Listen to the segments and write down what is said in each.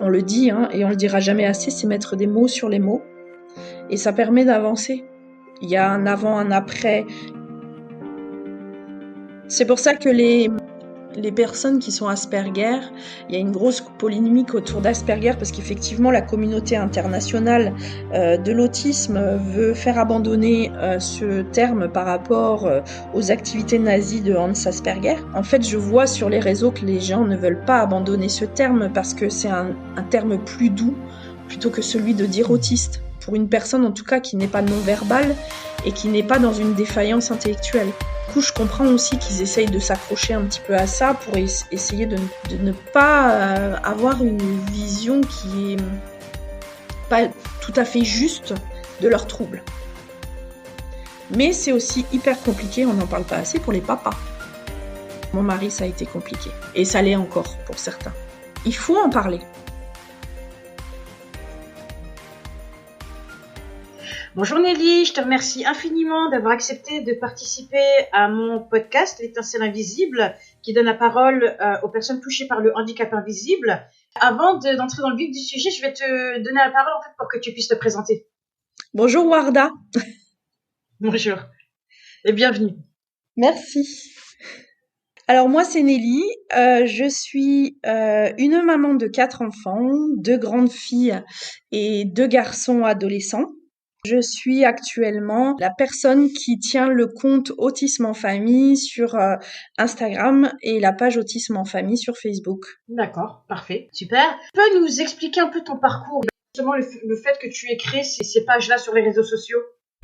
on le dit, et on le dira jamais assez, c'est mettre des mots sur les mots. Et ça permet d'avancer. Il y a un avant, un après. C'est pour ça que les personnes qui sont Asperger, il y a une grosse polémique autour d'Asperger parce qu'effectivement la communauté internationale de l'autisme veut faire abandonner ce terme par rapport aux activités nazies de Hans Asperger. En fait, je vois sur les réseaux que les gens ne veulent pas abandonner ce terme parce que c'est un terme plus doux plutôt que celui de dire autiste. Pour une personne en tout cas qui n'est pas non-verbale et qui n'est pas dans une défaillance intellectuelle. Du coup, je comprends aussi qu'ils essayent de s'accrocher un petit peu à ça pour essayer de ne pas avoir une vision qui est pas tout à fait juste de leurs troubles. Mais c'est aussi hyper compliqué, on n'en parle pas assez pour les papas. Mon mari, ça a été compliqué. Et ça l'est encore pour certains. Il faut en parler. Bonjour Nelly, je te remercie infiniment d'avoir accepté de participer à mon podcast L'étincelle invisible qui donne la parole aux personnes touchées par le handicap invisible. Avant d'entrer dans le vif du sujet, je vais te donner la parole en fait pour que tu puisses te présenter. Bonjour Warda. Bonjour et bienvenue. Merci. Alors moi c'est Nelly, je suis une maman de 4 enfants, 2 grandes filles et 2 garçons adolescents. Je suis actuellement la personne qui tient le compte Autisme en famille sur Instagram et la page Autisme en famille sur Facebook. D'accord, parfait, super. Tu peux nous expliquer un peu ton parcours, justement le fait que tu aies créé ces pages-là sur les réseaux sociaux?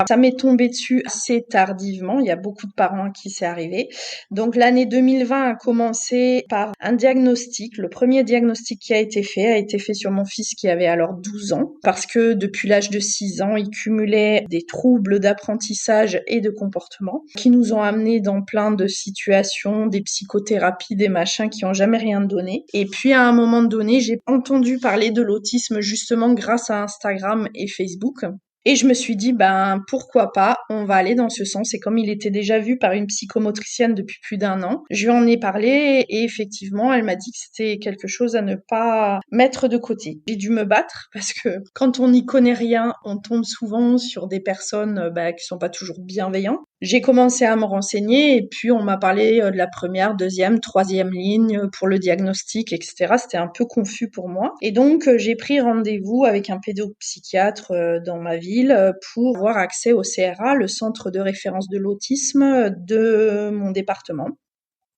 Ça m'est tombé dessus assez tardivement, il y a beaucoup de parents à qui c'est arrivé. Donc l'année 2020 a commencé par un diagnostic. Le premier diagnostic qui a été fait sur mon fils qui avait alors 12 ans, parce que depuis l'âge de 6 ans, il cumulait des troubles d'apprentissage et de comportement qui nous ont amenés dans plein de situations, des psychothérapies, des machins qui ont jamais rien donné. Et puis à un moment donné, j'ai entendu parler de l'autisme justement grâce à Instagram et Facebook. Et je me suis dit, pourquoi pas, on va aller dans ce sens. Et comme il était déjà vu par une psychomotricienne depuis plus d'1 an, je lui en ai parlé et effectivement, elle m'a dit que c'était quelque chose à ne pas mettre de côté. J'ai dû me battre parce que quand on n'y connaît rien, on tombe souvent sur des personnes qui sont pas toujours bienveillantes. J'ai commencé à me renseigner et puis on m'a parlé de la première, deuxième, troisième ligne pour le diagnostic, etc. C'était un peu confus pour moi. Et donc, j'ai pris rendez-vous avec un pédopsychiatre dans ma ville pour avoir accès au CRA, le centre de référence de l'autisme de mon département.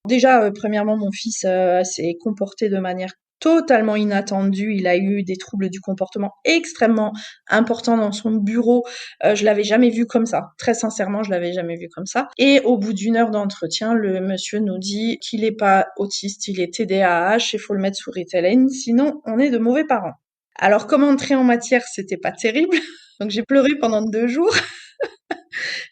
Déjà, premièrement, mon fils s'est comporté de manière totalement inattendue. Il a eu des troubles du comportement extrêmement importants dans son bureau. Je l'avais jamais vu comme ça. Très sincèrement, je l'avais jamais vu comme ça. Et au bout d'1 heure d'entretien, le monsieur nous dit qu'il n'est pas autiste, il est TDAH, il faut le mettre sous Ritalin, sinon on est de mauvais parents. Alors, comme entrée en matière, c'était pas terrible. Donc j'ai pleuré pendant 2 jours.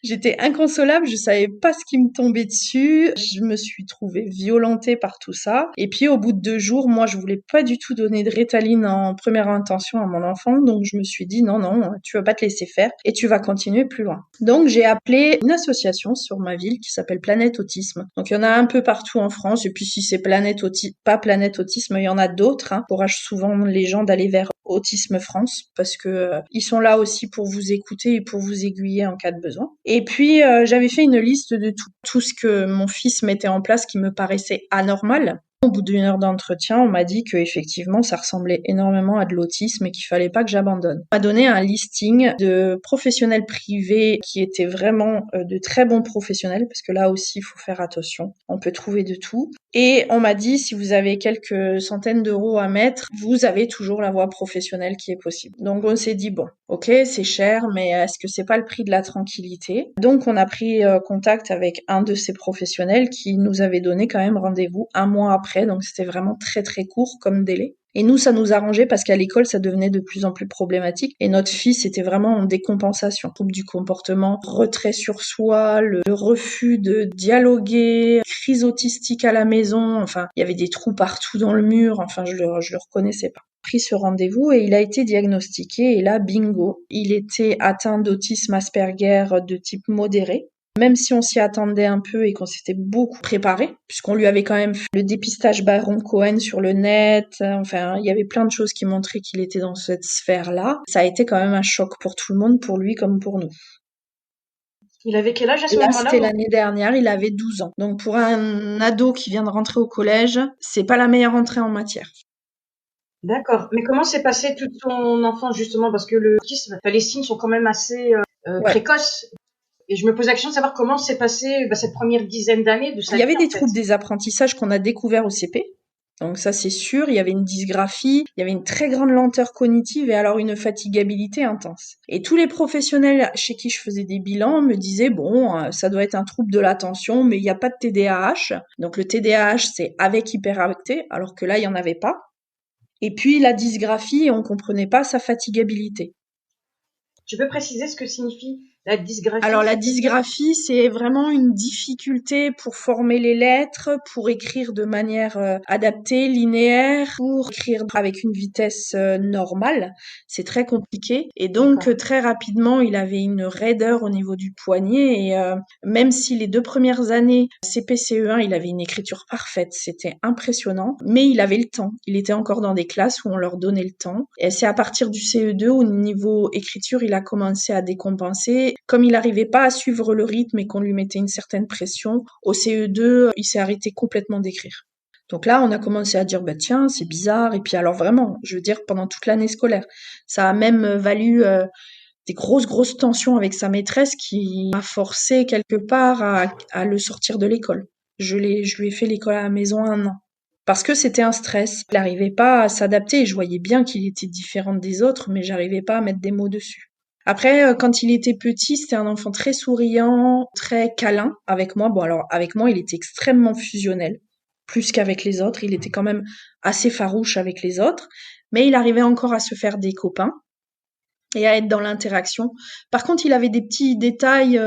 J'étais inconsolable, je savais pas ce qui me tombait dessus. Je me suis trouvée violentée par tout ça. Et puis au bout de 2 jours, moi je voulais pas du tout donner de Ritalin en première intention à mon enfant, donc je me suis dit non, tu vas pas te laisser faire et tu vas continuer plus loin. Donc j'ai appelé une association sur ma ville qui s'appelle Planète Autisme. Donc il y en a un peu partout en France, et puis si c'est pas Planète Autisme, il y en a d'autres. Encourage souvent les gens d'aller vers Autisme France parce que ils sont là aussi pour vous écouter et pour vous aiguiller en cas de besoin. Et puis j'avais fait une liste de tout ce que mon fils mettait en place qui me paraissait anormal. Au bout d'1 heure d'entretien, on m'a dit que effectivement ça ressemblait énormément à de l'autisme et qu'il fallait pas que j'abandonne. On m'a donné un listing de professionnels privés qui étaient vraiment de très bons professionnels, parce que là aussi il faut faire attention. On peut trouver de tout. Et on m'a dit, si vous avez quelques centaines d'euros à mettre, vous avez toujours la voie professionnelle qui est possible. Donc on s'est dit, bon, ok, c'est cher, mais est-ce que c'est pas le prix de la tranquillité? Donc on a pris contact avec un de ces professionnels qui nous avait donné quand même rendez-vous 1 mois après, donc c'était vraiment très très court comme délai. Et nous, ça nous arrangeait parce qu'à l'école, ça devenait de plus en plus problématique. Et notre fils était vraiment en décompensation. Trouble du comportement, retrait sur soi, le refus de dialoguer, crise autistique à la maison. Enfin, il y avait des trous partout dans le mur. Enfin, je le reconnaissais pas. Pris ce rendez-vous et il a été diagnostiqué. Et là, bingo, il était atteint d'autisme Asperger de type modéré. Même si on s'y attendait un peu et qu'on s'était beaucoup préparé, puisqu'on lui avait quand même fait le dépistage Baron Cohen sur le net, enfin, il y avait plein de choses qui montraient qu'il était dans cette sphère-là. Ça a été quand même un choc pour tout le monde, pour lui comme pour nous. Il avait quel âge à ce Là, moment-là? c'était l'année dernière, il avait 12 ans. Donc pour un ado qui vient de rentrer au collège, c'est pas la meilleure entrée en matière. D'accord. Mais comment s'est passé toute ton enfance justement? Parce que l'autisme, les signes sont quand même assez Ouais. précoces. Et je me pose la question de savoir comment s'est passée cette première dizaine d'années de Il sa y vie avait en des fait. troubles des apprentissages qu'on a découverts au CP. Donc ça, c'est sûr. Il y avait une dysgraphie, il y avait une très grande lenteur cognitive et alors une fatigabilité intense. Et tous les professionnels chez qui je faisais des bilans me disaient, bon, ça doit être un trouble de l'attention, mais il n'y a pas de TDAH. Donc le TDAH, c'est avec hyperactivité, alors que là, il n'y en avait pas. Et puis la dysgraphie, on comprenait pas sa fatigabilité. Tu peux préciser ce que signifie la dysgraphie, Alors la c'est-à-dire? dysgraphie, c'est vraiment une difficulté pour former les lettres, pour écrire de manière adaptée, linéaire, pour écrire avec une vitesse normale. C'est très compliqué. Et donc D'accord. très rapidement, il avait une raideur au niveau du poignet. Et même si les 2 premières années CP-CE1, il avait une écriture parfaite, c'était impressionnant. Mais il avait le temps. Il était encore dans des classes où on leur donnait le temps. Et c'est à partir du CE2, au niveau écriture, il a commencé à décompenser. Comme il n'arrivait pas à suivre le rythme et qu'on lui mettait une certaine pression, au CE2, il s'est arrêté complètement d'écrire. Donc là, on a commencé à dire, bah tiens, c'est bizarre. Et puis alors vraiment, je veux dire, pendant toute l'année scolaire, ça a même valu des grosses tensions avec sa maîtresse qui m'a forcé quelque part à le sortir de l'école. Je lui ai fait l'école à la maison 1 an. Parce que c'était un stress. Il n'arrivait pas à s'adapter et je voyais bien qu'il était différent des autres, mais j'arrivais pas à mettre des mots dessus. Après, quand il était petit, c'était un enfant très souriant, très câlin avec moi. Bon, alors, avec moi, il était extrêmement fusionnel, plus qu'avec les autres. Il était quand même assez farouche avec les autres, mais il arrivait encore à se faire des copains et à être dans l'interaction. Par contre, il avait des petits détails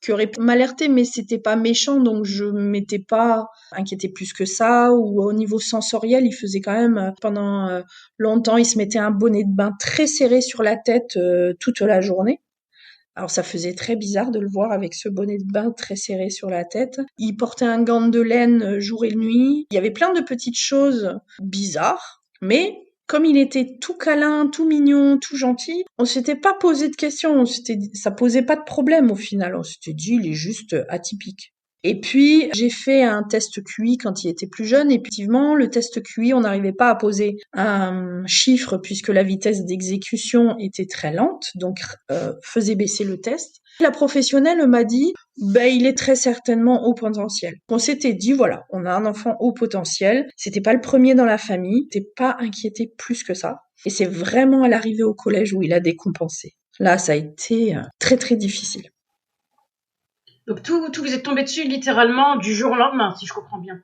qui auraient pu m'alerter, mais c'était pas méchant, donc je m'étais pas inquiétée plus que ça. Ou au niveau sensoriel, il faisait quand même pendant longtemps, il se mettait un bonnet de bain très serré sur la tête toute la journée. Alors ça faisait très bizarre de le voir avec ce bonnet de bain très serré sur la tête. Il portait un gant de laine jour et nuit. Il y avait plein de petites choses bizarres, mais comme il était tout câlin, tout mignon, tout gentil, on s'était pas posé de questions, ça posait pas de problème au final. On s'était dit, il est juste atypique. Et puis, j'ai fait un test QI quand il était plus jeune. Et effectivement, le test QI, on n'arrivait pas à poser un chiffre puisque la vitesse d'exécution était très lente, donc faisait baisser le test. La professionnelle m'a dit, ben, il est très certainement haut potentiel. On s'était dit, voilà, on a un enfant haut potentiel. C'était pas le premier dans la famille. T'es pas inquiété plus que ça. Et c'est vraiment à l'arrivée au collège où il a décompensé. Là, ça a été très difficile. Donc tout vous êtes tombé dessus littéralement du jour au lendemain, si je comprends bien.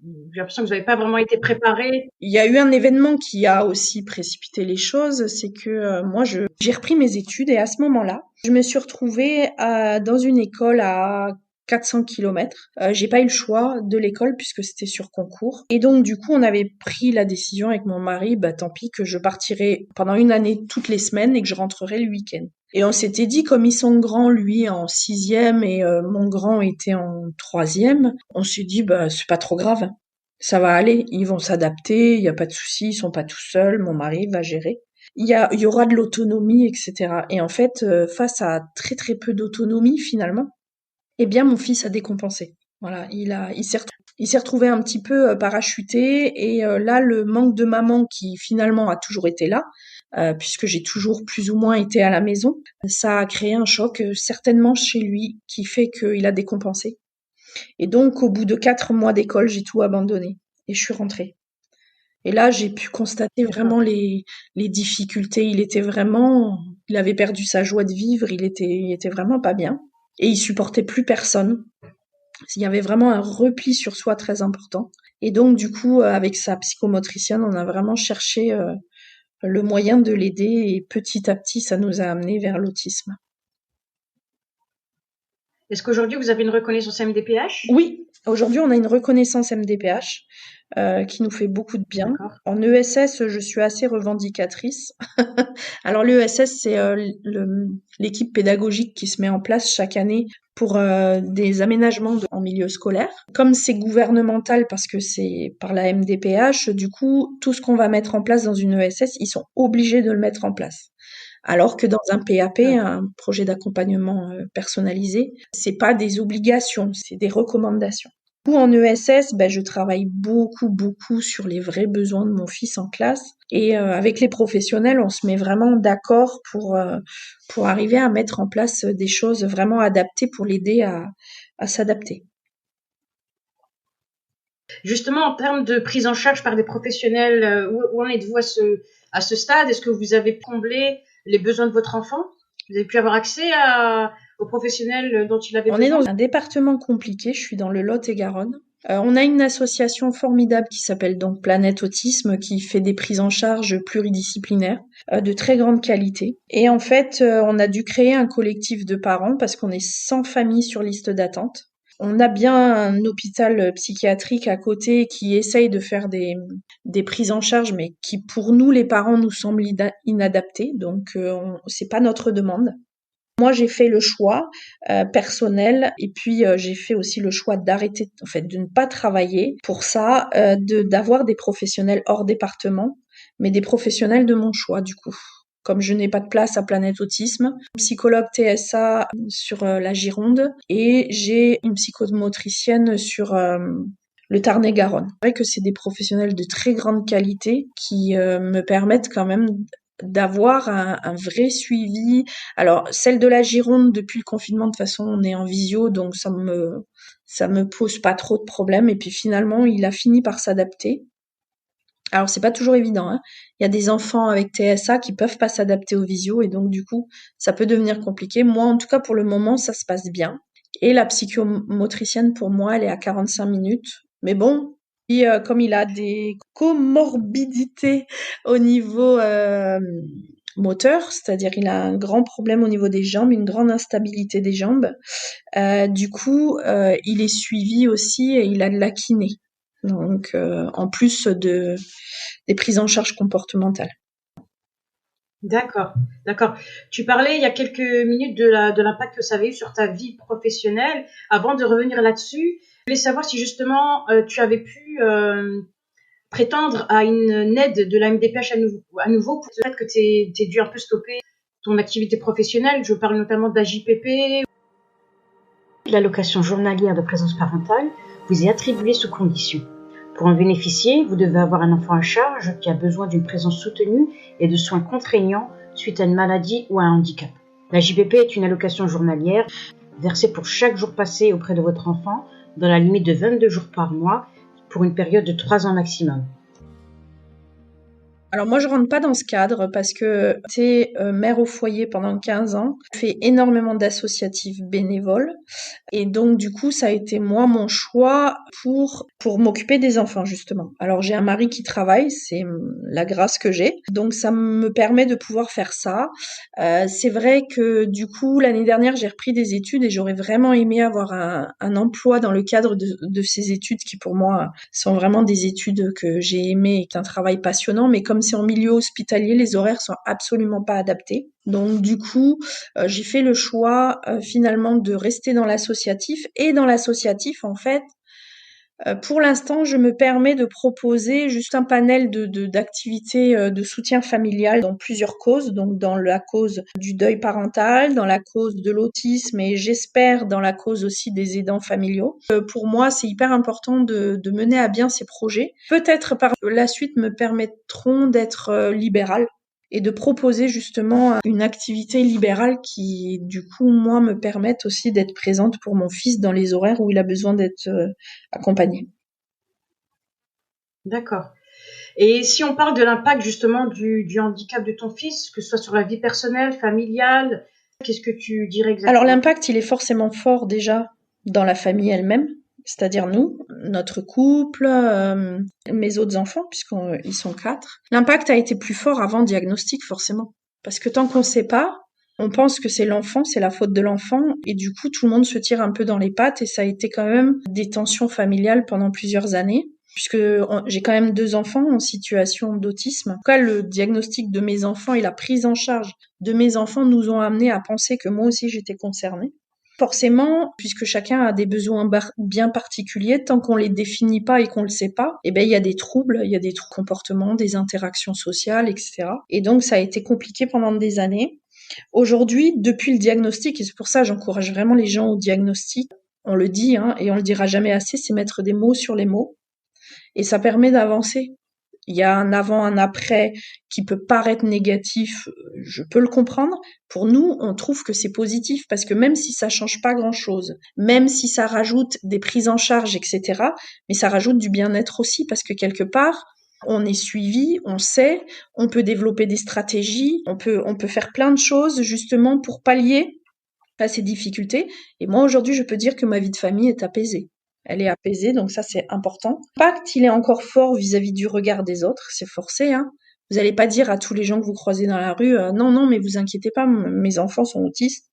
J'ai l'impression que vous n'avez pas vraiment été préparé. Il y a eu un événement qui a aussi précipité les choses, c'est que moi j'ai repris mes études et à ce moment-là, je me suis retrouvée dans une école à 400 kilomètres. J'ai pas eu le choix de l'école puisque c'était sur concours. Et donc du coup, on avait pris la décision avec mon mari, bah tant pis que je partirais pendant une année toutes les semaines et que je rentrerais le week-end. Et on s'était dit, comme ils sont grands, lui en 6e et mon grand était en 3e, on s'est dit, bah c'est pas trop grave. Ça va aller, ils vont s'adapter, il n'y a pas de souci, ils sont pas tout seuls, mon mari va gérer. Il y aura de l'autonomie, etc. Et en fait, face à très peu d'autonomie finalement, eh bien mon fils a décompensé. Voilà, il s'est retrouvé un petit peu parachuté et là le manque de maman qui finalement a toujours été là, puisque j'ai toujours plus ou moins été à la maison, ça a créé un choc certainement chez lui qui fait qu'il a décompensé. Et donc, au bout de 4 mois d'école, j'ai tout abandonné et je suis rentrée. Et là, j'ai pu constater D'accord. vraiment les difficultés. Il avait perdu sa joie de vivre, il était vraiment pas bien. Et il supportait plus personne. Il y avait vraiment un repli sur soi très important. Et donc, du coup, avec sa psychomotricienne, on a vraiment cherché le moyen de l'aider et petit à petit, ça nous a amené vers l'autisme. Est-ce qu'aujourd'hui vous avez une reconnaissance MDPH? Oui, aujourd'hui on a une reconnaissance MDPH qui nous fait beaucoup de bien. D'accord. En ESS, je suis assez revendicatrice. Alors l'ESS, c'est l'équipe pédagogique qui se met en place chaque année pour des aménagements en milieu scolaire. Comme c'est gouvernemental parce que c'est par la MDPH, du coup, tout ce qu'on va mettre en place dans une ESS, ils sont obligés de le mettre en place. Alors que dans un PAP, un projet d'accompagnement personnalisé, c'est pas des obligations, c'est des recommandations. Ou en ESS, je travaille beaucoup sur les vrais besoins de mon fils en classe. Et avec les professionnels, on se met vraiment d'accord pour arriver à mettre en place des choses vraiment adaptées pour l'aider à s'adapter. Justement, en termes de prise en charge par des professionnels, où en êtes-vous à ce stade? Est-ce que vous avez comblé les besoins de votre enfant? Vous avez pu avoir accès aux professionnels dont il avait On besoin? est dans un département compliqué, je suis dans le Lot-et-Garonne. On a une association formidable qui s'appelle donc Planète Autisme qui fait des prises en charge pluridisciplinaires de très grande qualité. Et en fait, on a dû créer un collectif de parents parce qu'on est 100 familles sur liste d'attente. On a bien un hôpital psychiatrique à côté qui essaye de faire des prises en charge, mais qui pour nous, les parents, nous semble inadapté. Donc, c'est pas notre demande. Moi, j'ai fait le choix personnel et puis j'ai fait aussi le choix d'arrêter, en fait, de ne pas travailler pour ça, d'avoir des professionnels hors département, mais des professionnels de mon choix du coup. Comme je n'ai pas de place à Planète Autisme, psychologue TSA sur la Gironde et j'ai une psychomotricienne sur le Tarn-et-Garonne. C'est vrai que c'est des professionnels de très grande qualité qui me permettent quand même d'avoir un vrai suivi. Alors, celle de la Gironde, depuis le confinement, de toute façon, on est en visio, donc ça me pose pas trop de problèmes. Et puis finalement, il a fini par s'adapter. Alors, c'est pas toujours évident, hein. Il y a des enfants avec TSA qui peuvent pas s'adapter aux visio et donc, du coup, ça peut devenir compliqué. Moi, en tout cas, pour le moment, ça se passe bien. Et la psychomotricienne, pour moi, elle est à 45 minutes. Mais bon, et, comme il a des comorbidités au niveau moteur, c'est-à-dire il a un grand problème au niveau des jambes, une grande instabilité des jambes. Du coup, il est suivi aussi et il a de la kiné. Donc, en plus des prises en charge comportementales. D'accord, d'accord. Tu parlais il y a quelques minutes de l'impact que ça avait eu sur ta vie professionnelle. Avant de revenir là-dessus, je voulais savoir si justement tu avais pu prétendre à une aide de la MDPH à nouveau pour le fait que tu aies dû un peu stopper ton activité professionnelle. Je parle notamment de la JPP. L'allocation journalière de présence parentale vous est attribuée sous condition. Pour en bénéficier, vous devez avoir un enfant à charge qui a besoin d'une présence soutenue et de soins contraignants suite à une maladie ou à un handicap. La JPP est une allocation journalière versée pour chaque jour passé auprès de votre enfant dans la limite de 22 jours par mois pour une période de 3 ans maximum. Alors moi, je rentre pas dans ce cadre parce que j'étais mère au foyer pendant 15 ans, j'ai fait énormément d'associatifs bénévoles et donc du coup, ça a été moi mon choix pour m'occuper des enfants justement. Alors j'ai un mari qui travaille, c'est la grâce que j'ai, donc ça me permet de pouvoir faire ça. C'est vrai que du coup, l'année dernière, j'ai repris des études et j'aurais vraiment aimé avoir un emploi dans le cadre de ces études qui pour moi sont vraiment des études que j'ai aimées et qui est un travail passionnant, mais comme c'est en milieu hospitalier, les horaires sont absolument pas adaptés. Donc du coup, j'ai fait le choix finalement de rester dans l'associatif. Et dans l'associatif, en fait, pour l'instant, je me permets de proposer juste un panel d'activités de soutien familial dans plusieurs causes, donc dans la cause du deuil parental, dans la cause de l'autisme et j'espère dans la cause aussi des aidants familiaux. Pour moi, c'est hyper important de mener à bien ces projets. Peut-être par la suite me permettront d'être libérale et de proposer justement une activité libérale qui, du coup, moi, me permette aussi d'être présente pour mon fils dans les horaires où il a besoin d'être accompagné. D'accord. Et si on parle de l'impact justement du handicap de ton fils, que ce soit sur la vie personnelle, familiale, qu'est-ce que tu dirais exactement? Alors l'impact, il est forcément fort déjà dans la famille elle-même, c'est-à-dire nous, notre couple, mes autres enfants, puisqu'ils sont 4. L'impact a été plus fort avant diagnostic, forcément. Parce que tant qu'on ne sait pas, On pense que c'est l'enfant, c'est la faute de l'enfant, et du coup, tout le monde se tire un peu dans les pattes, et ça a été quand même des tensions familiales pendant plusieurs années, puisque j'ai quand même 2 enfants en situation d'autisme. En tout cas, le diagnostic de mes enfants et la prise en charge de mes enfants nous ont amenés à penser que moi aussi j'étais concernée. Forcément, puisque chacun a des besoins bien particuliers, tant qu'on les définit pas et qu'on le sait pas, eh ben il y a des troubles, il y a des comportements, des interactions sociales, etc. Et donc ça a été compliqué pendant des années. Aujourd'hui, depuis le diagnostic, et c'est pour ça que j'encourage vraiment les gens au diagnostic, on le dit, hein, et on le dira jamais assez, c'est mettre des mots sur les mots, et ça permet d'avancer. Il y a un avant, un après qui peut paraître négatif, je peux le comprendre. Pour nous, on trouve que c'est positif parce que même si ça change pas grand-chose, même si ça rajoute des prises en charge, etc., mais ça rajoute du bien-être aussi parce que quelque part, on est suivi, on sait, on peut développer des stratégies, on peut faire plein de choses justement pour pallier à ces difficultés. Et moi, aujourd'hui, je peux dire que ma vie de famille est apaisée. Elle est apaisée, donc ça, c'est important. L'impact, il est encore fort vis-à-vis du regard des autres, c'est forcé, hein. Vous n'allez pas dire à tous les gens que vous croisez dans la rue, non, non, mais vous inquiétez pas, mes enfants sont autistes.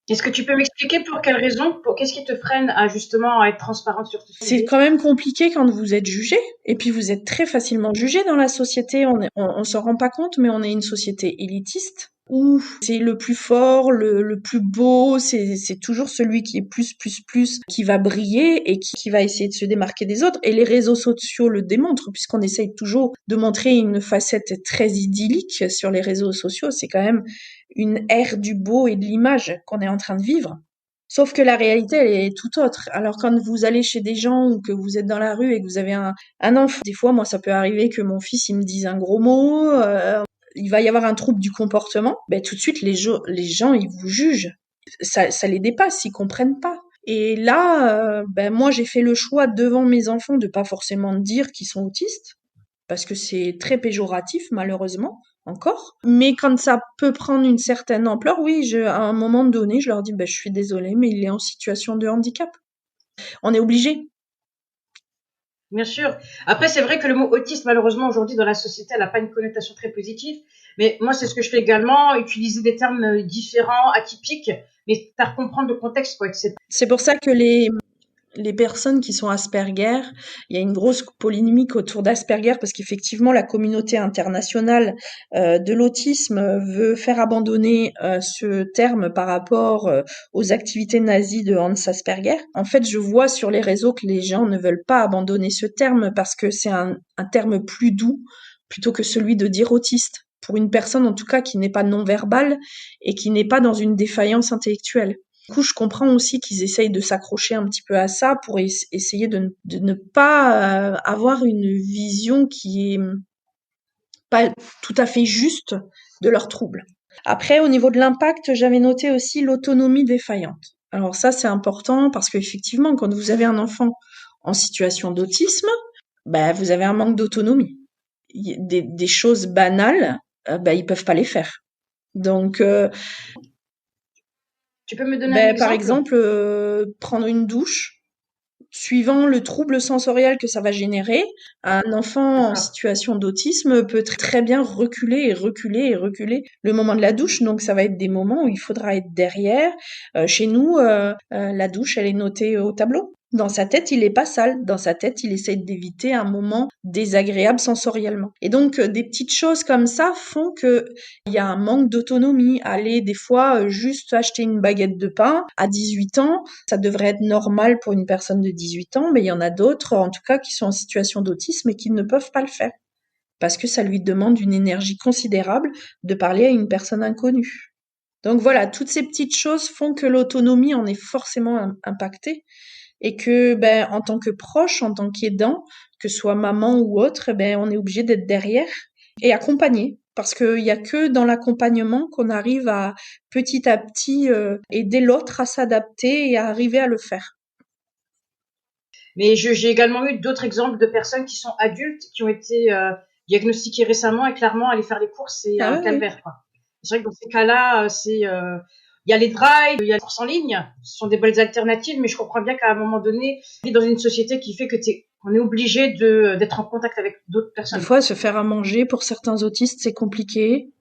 Est-ce que tu peux m'expliquer pour quelles raisons, qu'est-ce qui te freine à justement à être transparente sur ce C'est sujet? quand même compliqué quand vous êtes jugé, et puis vous êtes très facilement jugé dans la société. On s'en rend pas compte, mais on est une société élitiste où c'est le plus fort, le plus beau, c'est toujours celui qui est plus qui va briller et qui va essayer de se démarquer des autres. Et les réseaux sociaux le démontrent, puisqu'on essaye toujours de montrer une facette très idyllique sur les réseaux sociaux. C'est quand même une ère du beau et de l'image qu'on est en train de vivre. Sauf que la réalité, elle est tout autre. Alors quand vous allez chez des gens ou que vous êtes dans la rue et que vous avez un enfant, des fois, moi, ça peut arriver que mon fils, il me dise un gros mot, il va y avoir un trouble du comportement, ben tout de suite, les gens, ils vous jugent. Ça les dépasse, ils comprennent pas. Et là, ben moi, j'ai fait le choix devant mes enfants de pas forcément dire qu'ils sont autistes, parce que c'est très péjoratif, malheureusement, encore. Mais quand ça peut prendre une certaine ampleur, oui, à un moment donné, je leur dis, je suis désolée, mais il est en situation de handicap. On est obligé. Bien sûr. Après, c'est vrai que le mot autiste, malheureusement, aujourd'hui, dans la société, elle n'a pas une connotation très positive. Mais moi, c'est ce que je fais également, utiliser des termes différents, atypiques, mais faire comprendre le contexte, quoi. C'est pour ça que les personnes qui sont Asperger, il y a une grosse polémique autour d'Asperger parce qu'effectivement la communauté internationale de l'autisme veut faire abandonner ce terme par rapport aux activités nazies de Hans Asperger. En fait, je vois sur les réseaux que les gens ne veulent pas abandonner ce terme parce que c'est un terme plus doux plutôt que celui de dire autiste, pour une personne en tout cas qui n'est pas non-verbale et qui n'est pas dans une défaillance intellectuelle. Du coup, je comprends aussi qu'ils essayent de s'accrocher un petit peu à ça pour essayer de ne pas avoir une vision qui est pas tout à fait juste de leurs troubles. Après, au niveau de l'impact, j'avais noté aussi l'autonomie défaillante. Alors ça, c'est important parce qu'effectivement, quand vous avez un enfant en situation d'autisme, vous avez un manque d'autonomie. Des choses banales, ils peuvent pas les faire. Donc, tu peux me donner un exemple? Par exemple, prendre une douche. Suivant le trouble sensoriel que ça va générer, un enfant en situation d'autisme peut très bien reculer et reculer et reculer le moment de la douche. Donc ça va être des moments où il faudra être derrière. Chez nous, la douche, elle est notée au tableau. Dans sa tête, il est pas sale. Dans sa tête, il essaie d'éviter un moment désagréable sensoriellement. Et donc, des petites choses comme ça font que il y a un manque d'autonomie. Aller, des fois, juste acheter une baguette de pain à 18 ans, ça devrait être normal pour une personne de 18 ans, mais il y en a d'autres, en tout cas, qui sont en situation d'autisme et qui ne peuvent pas le faire. Parce que ça lui demande une énergie considérable de parler à une personne inconnue. Donc voilà, toutes ces petites choses font que l'autonomie en est forcément impactée et que en tant que proche, en tant qu'aidant, que ce soit maman ou autre, on est obligé d'être derrière et accompagner. Parce qu'il y a que dans l'accompagnement qu'on arrive à petit aider l'autre à s'adapter et à arriver à le faire. Mais j'ai également eu d'autres exemples de personnes qui sont adultes, qui ont été diagnostiquées récemment et clairement aller faire les courses, c'est un calvaire, quoi. C'est vrai que dans ces cas-là, il y a les drives, il y a les courses en ligne, ce sont des belles alternatives, mais je comprends bien qu'à un moment donné, on est dans une société qui fait qu'on est obligé d'être en contact avec d'autres personnes. Des fois, se faire à manger pour certains autistes, c'est compliqué.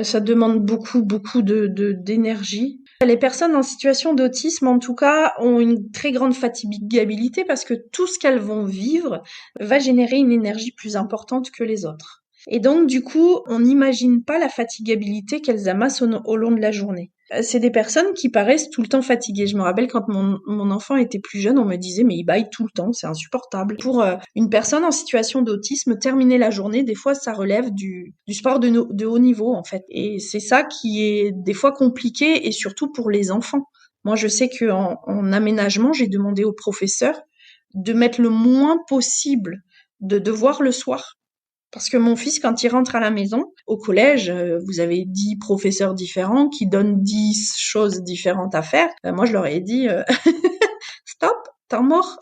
Ça demande beaucoup, beaucoup d'énergie. Les personnes en situation d'autisme, en tout cas, ont une très grande fatigabilité parce que tout ce qu'elles vont vivre va générer une énergie plus importante que les autres. Et donc, du coup, on n'imagine pas la fatigabilité qu'elles amassent au long de la journée. C'est des personnes qui paraissent tout le temps fatiguées. Je me rappelle quand mon enfant était plus jeune, on me disait mais il bâille tout le temps, c'est insupportable. Pour une personne en situation d'autisme, terminer la journée, des fois ça relève du sport de haut niveau en fait. Et c'est ça qui est des fois compliqué et surtout pour les enfants. Moi je sais qu'en aménagement, j'ai demandé au professeur de mettre le moins possible de devoirs le soir. Parce que mon fils, quand il rentre à la maison, au collège, vous avez 10 professeurs différents qui donnent 10 choses différentes à faire. Moi, je leur ai dit, stop, temps mort.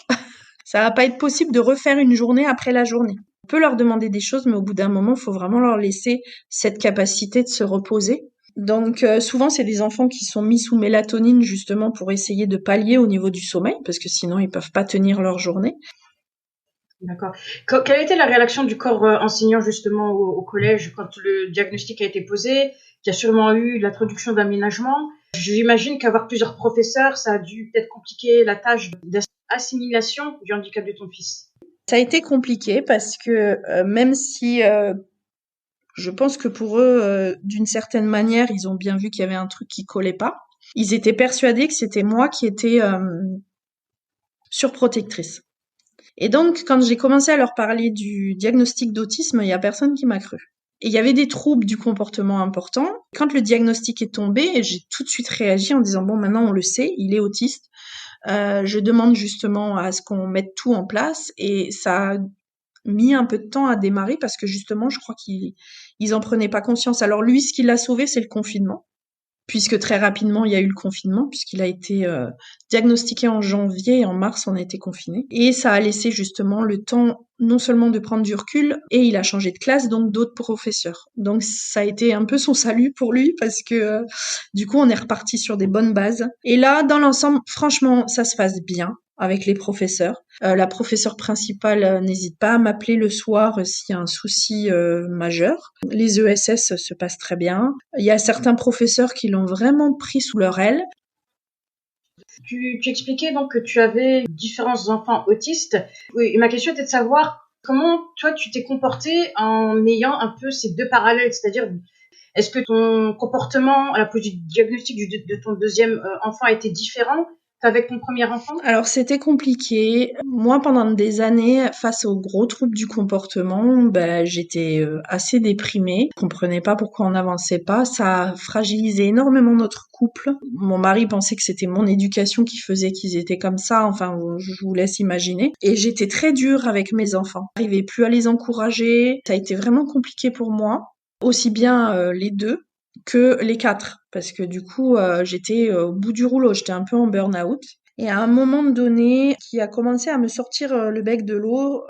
Ça va pas être possible de refaire une journée après la journée. On peut leur demander des choses, mais au bout d'un moment, il faut vraiment leur laisser cette capacité de se reposer. Donc souvent, c'est des enfants qui sont mis sous mélatonine justement pour essayer de pallier au niveau du sommeil, parce que sinon, ils peuvent pas tenir leur journée. D'accord. Quelle a été la réaction du corps enseignant justement au collège quand le diagnostic a été posé? Il y a sûrement eu l'introduction d'aménagement. J'imagine qu'avoir plusieurs professeurs, ça a dû peut-être compliquer la tâche d'assimilation du handicap de ton fils. Ça a été compliqué parce que même si je pense que pour eux, d'une certaine manière, ils ont bien vu qu'il y avait un truc qui collait pas, ils étaient persuadés que c'était moi qui étais surprotectrice. Et donc, quand j'ai commencé à leur parler du diagnostic d'autisme, il y a personne qui m'a cru. Et il y avait des troubles du comportement importants. Quand le diagnostic est tombé, j'ai tout de suite réagi en disant bon, maintenant on le sait, il est autiste. Je demande justement à ce qu'on mette tout en place et ça a mis un peu de temps à démarrer parce que justement, je crois qu'ils en prenaient pas conscience. Alors lui, ce qui l'a sauvé, c'est le confinement. Puisque très rapidement, il y a eu le confinement, puisqu'il a été diagnostiqué en janvier et en mars, on a été confinés. Et ça a laissé justement le temps non seulement de prendre du recul, et il a changé de classe, donc d'autres professeurs. Donc ça a été un peu son salut pour lui, parce que du coup, on est reparti sur des bonnes bases. Et là, dans l'ensemble, franchement, ça se passe bien avec les professeurs. La professeure principale n'hésite pas à m'appeler le soir s'il y a un souci majeur. Les ESS se passent très bien. Il y a certains professeurs qui l'ont vraiment pris sous leur aile. Tu expliquais donc que tu avais différents enfants autistes. Oui, et ma question était de savoir comment toi tu t'es comporté en ayant un peu ces deux parallèles, c'est-à-dire est-ce que ton comportement à la pose du diagnostic de ton deuxième enfant a été différent qu'avec ton premier enfant? Alors c'était compliqué. Moi, pendant des années, face aux gros troubles du comportement, j'étais assez déprimée. Je comprenais pas pourquoi on n'avançait pas. Ça a fragilisé énormément notre couple. Mon mari pensait que c'était mon éducation qui faisait qu'ils étaient comme ça. Enfin, je vous laisse imaginer. Et j'étais très dure avec mes enfants. Je n'arrivais plus à les encourager. Ça a été vraiment compliqué pour moi. Aussi bien les deux que les quatre, parce que du coup j'étais au bout du rouleau, j'étais un peu en burn-out. Et à un moment donné, qui a commencé à me sortir le bec de l'eau,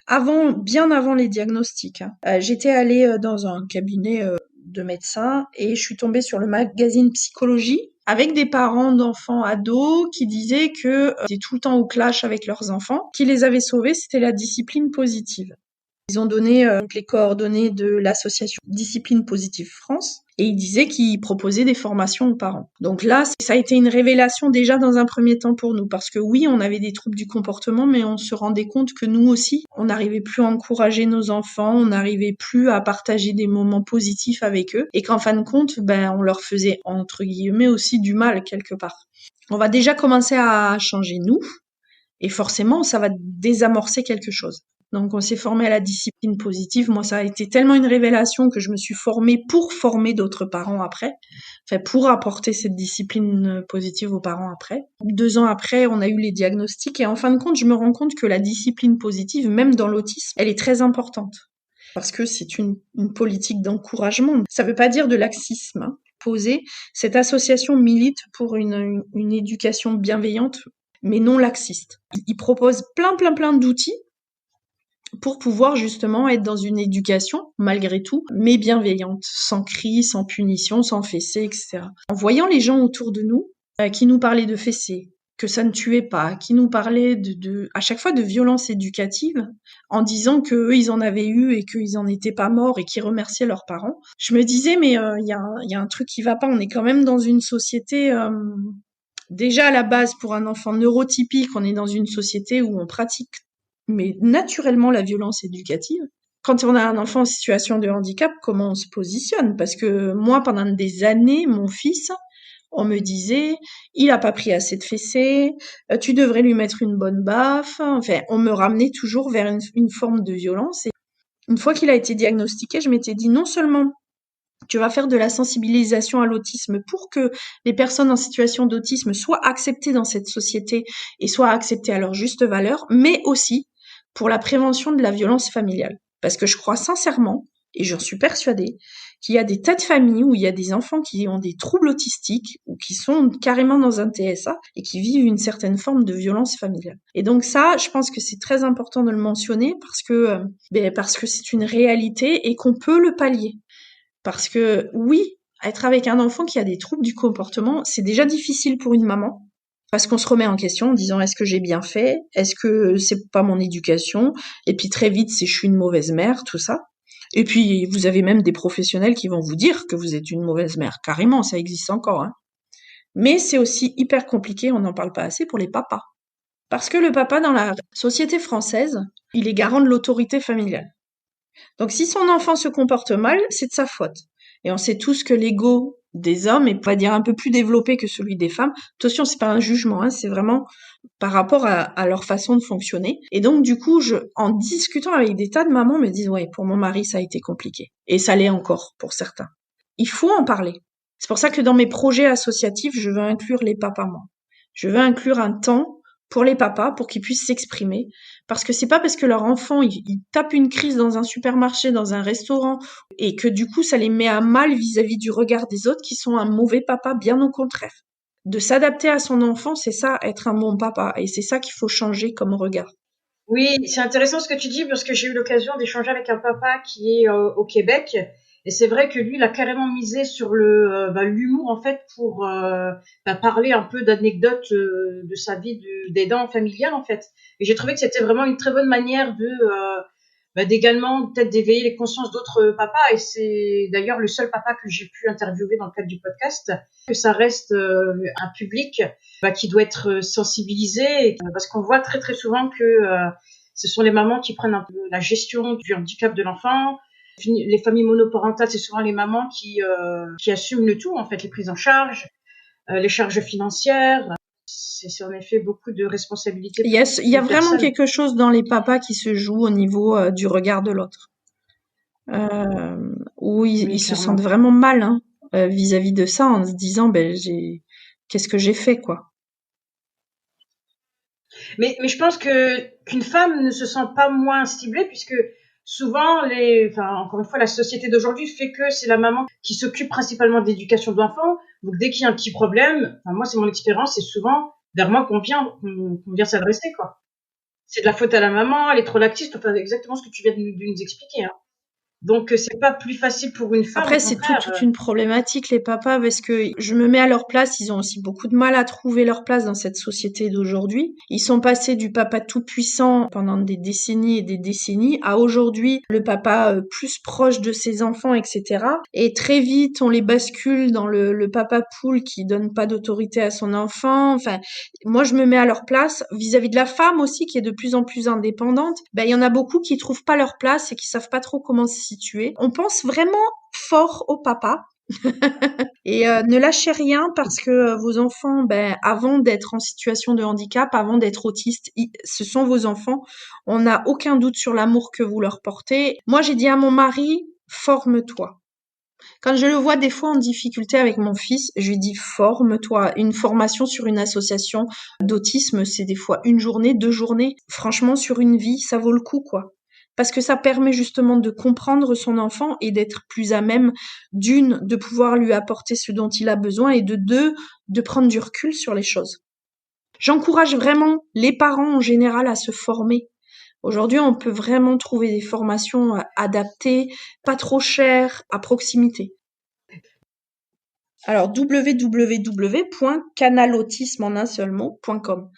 bien avant les diagnostics, hein. J'étais allée dans un cabinet de médecins et je suis tombée sur le magazine Psychologie avec des parents d'enfants ados qui disaient que étaient tout le temps au clash avec leurs enfants. Qui les avait sauvés, c'était la discipline positive. Ils ont donné les coordonnées de l'association Discipline Positive France et ils disaient qu'ils proposaient des formations aux parents. Donc là, ça a été une révélation déjà dans un premier temps pour nous parce que oui, on avait des troubles du comportement, mais on se rendait compte que nous aussi, on n'arrivait plus à encourager nos enfants, on n'arrivait plus à partager des moments positifs avec eux et qu'en fin de compte, on leur faisait entre guillemets aussi du mal quelque part. On va déjà commencer à changer nous et forcément, ça va désamorcer quelque chose. Donc, on s'est formé à la discipline positive. Moi, ça a été tellement une révélation que je me suis formée pour former d'autres parents après. Enfin, pour apporter cette discipline positive aux parents après. 2 ans après, on a eu les diagnostics et en fin de compte, je me rends compte que la discipline positive, même dans l'autisme, elle est très importante. Parce que c'est une politique d'encouragement. Ça veut pas dire de laxisme, hein. Cette association milite pour une éducation bienveillante, mais non laxiste. Il propose plein d'outils pour pouvoir justement être dans une éducation, malgré tout, mais bienveillante, sans cris, sans punition, sans fessées, etc. En voyant les gens autour de nous qui nous parlaient de fessées, que ça ne tuait pas, qui nous parlaient à chaque fois de violences éducatives, en disant que eux ils en avaient eu et qu'ils en étaient pas morts et qui remerciaient leurs parents. Je me disais mais il y a un truc qui va pas. On est quand même dans une société déjà à la base pour un enfant neurotypique, on est dans une société où on pratique mais naturellement la violence éducative. Quand on a un enfant en situation de handicap, comment on se positionne? Parce que moi, pendant des années, mon fils, on me disait, il a pas pris assez de fessées, tu devrais lui mettre une bonne baffe. Enfin, on me ramenait toujours vers une forme de violence. Et une fois qu'il a été diagnostiqué, je m'étais dit, non seulement tu vas faire de la sensibilisation à l'autisme pour que les personnes en situation d'autisme soient acceptées dans cette société et soient acceptées à leur juste valeur, mais aussi pour la prévention de la violence familiale. Parce que je crois sincèrement, et j'en suis persuadée, qu'il y a des tas de familles où il y a des enfants qui ont des troubles autistiques ou qui sont carrément dans un TSA et qui vivent une certaine forme de violence familiale. Et donc ça, je pense que c'est très important de le mentionner parce que c'est une réalité et qu'on peut le pallier. Parce que oui, être avec un enfant qui a des troubles du comportement, c'est déjà difficile pour une maman. Parce qu'on se remet en question en disant est-ce que j'ai bien fait? Est-ce que c'est pas mon éducation? Et puis très vite, c'est je suis une mauvaise mère, tout ça. Et puis vous avez même des professionnels qui vont vous dire que vous êtes une mauvaise mère. Carrément, ça existe encore, hein. Mais c'est aussi hyper compliqué, on n'en parle pas assez pour les papas. Parce que le papa, dans la société française, il est garant de l'autorité familiale. Donc si son enfant se comporte mal, c'est de sa faute. Et on sait tous que l'ego des hommes est, on va dire, un peu plus développé que celui des femmes. Attention, c'est pas un jugement, hein, c'est vraiment par rapport à leur façon de fonctionner. Et donc, du coup, en discutant avec des tas de mamans, me disent, ouais, pour mon mari, ça a été compliqué. Et ça l'est encore pour certains. Il faut en parler. C'est pour ça que dans mes projets associatifs, je veux inclure les papas, moi. Je veux inclure un temps pour les papas, pour qu'ils puissent s'exprimer. Parce que c'est pas parce que leur enfant, il tape une crise dans un supermarché, dans un restaurant, et que du coup, ça les met à mal vis-à-vis du regard des autres qui sont un mauvais papa, bien au contraire. De s'adapter à son enfant, c'est ça, être un bon papa. Et c'est ça qu'il faut changer comme regard. Oui, c'est intéressant ce que tu dis parce que j'ai eu l'occasion d'échanger avec un papa qui est au Québec et c'est vrai que lui, il a carrément misé sur l'humour en fait pour parler un peu d'anecdotes de sa vie d'aidant familial en fait. Et j'ai trouvé que c'était vraiment une très bonne manière d'également peut-être d'éveiller les consciences d'autres papas et c'est d'ailleurs le seul papa que j'ai pu interviewer dans le cadre du podcast, que ça reste un public qui doit être sensibilisé parce qu'on voit très très souvent que ce sont les mamans qui prennent un peu la gestion du handicap de l'enfant. Les familles monoparentales, c'est souvent les mamans qui assument le tout en fait, les prises en charge, les charges financières. C'est en effet beaucoup de responsabilités. Il y a vraiment quelque chose dans les papas qui se joue au niveau du regard de l'autre. Où ils se sentent vraiment mal hein, vis-à-vis de ça en se disant qu'est-ce que j'ai fait quoi. Mais je pense qu'une femme ne se sent pas moins ciblée puisque souvent encore une fois la société d'aujourd'hui fait que c'est la maman qui s'occupe principalement de l'éducation de l'enfant. Donc dès qu'il y a un petit problème, moi c'est mon expérience, c'est souvent vers moi qu'on vient s'adresser quoi. C'est de la faute à la maman, elle est trop laxiste, enfin exactement ce que tu viens de nous expliquer hein. Donc c'est pas plus facile pour une femme. Après c'est toute une problématique les papas parce que je me mets à leur place, ils ont aussi beaucoup de mal à trouver leur place dans cette société d'aujourd'hui. Ils sont passés du papa tout puissant pendant des décennies et des décennies à aujourd'hui le papa plus proche de ses enfants etc. Et très vite on les bascule dans le papa poule qui donne pas d'autorité à son enfant. Enfin moi je me mets à leur place vis-à-vis de la femme aussi qui est de plus en plus indépendante. Il y en a beaucoup qui trouvent pas leur place et qui savent pas trop comment se situer. On pense vraiment fort au papa. Et ne lâchez rien parce que vos enfants, avant d'être en situation de handicap, avant d'être autistes, ce sont vos enfants. On n'a aucun doute sur l'amour que vous leur portez. Moi, j'ai dit à mon mari, forme-toi. Quand je le vois des fois en difficulté avec mon fils, je lui dis forme-toi. Une formation sur une association d'autisme, c'est des fois 1 journée, 2 journées. Franchement, sur une vie, ça vaut le coup, quoi. Parce que ça permet justement de comprendre son enfant et d'être plus à même de pouvoir lui apporter ce dont il a besoin et de prendre du recul sur les choses. J'encourage vraiment les parents en général à se former. Aujourd'hui, on peut vraiment trouver des formations adaptées, pas trop chères, à proximité. Alors, www.canalautisme.com.